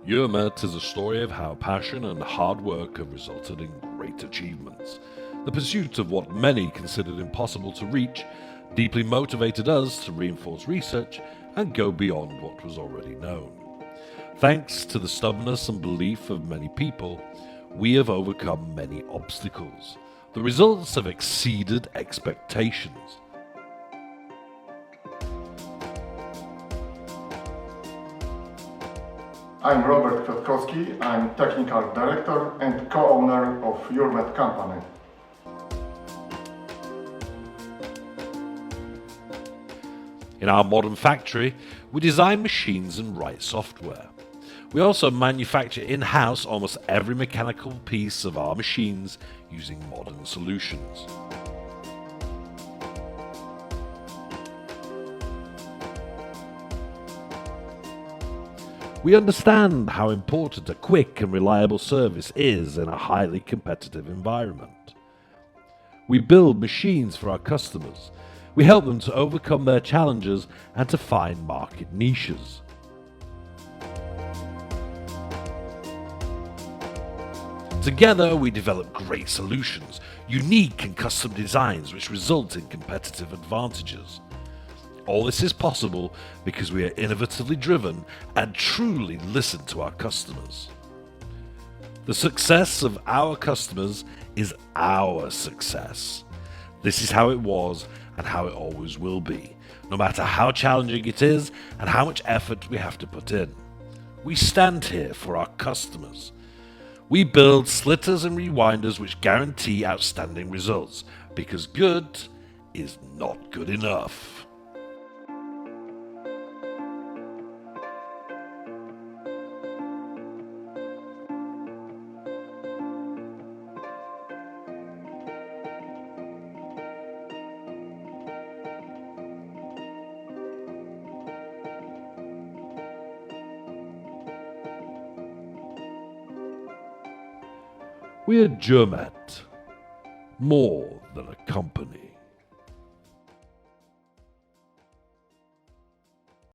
JURMET is a story of how passion and hard work have resulted in great achievements. The pursuit of what many considered impossible to reach deeply motivated us to reinforce research and go beyond what was already known. Thanks to the stubbornness and belief of many people, we have overcome many obstacles. The results have exceeded expectations. I'm Robert Kwiatkowski, I'm Technical Director and co-owner of JURMET company. In our modern factory, we design machines and write software. We also manufacture in-house almost every mechanical piece of our machines using modern solutions. We understand how important a quick and reliable service is in a highly competitive environment. We build machines for our customers. We help them to overcome their challenges and to find market niches. Together, we develop great solutions, unique and custom designs which result in competitive advantages. All this is possible because we are innovatively driven and truly listen to our customers. The success of our customers is our success. This is how it was and how it always will be, no matter how challenging it is and how much effort we have to put in. We stand here for our customers. We build slitters and rewinders which guarantee outstanding results, because good is not good enough. We are JURMET, more than a company.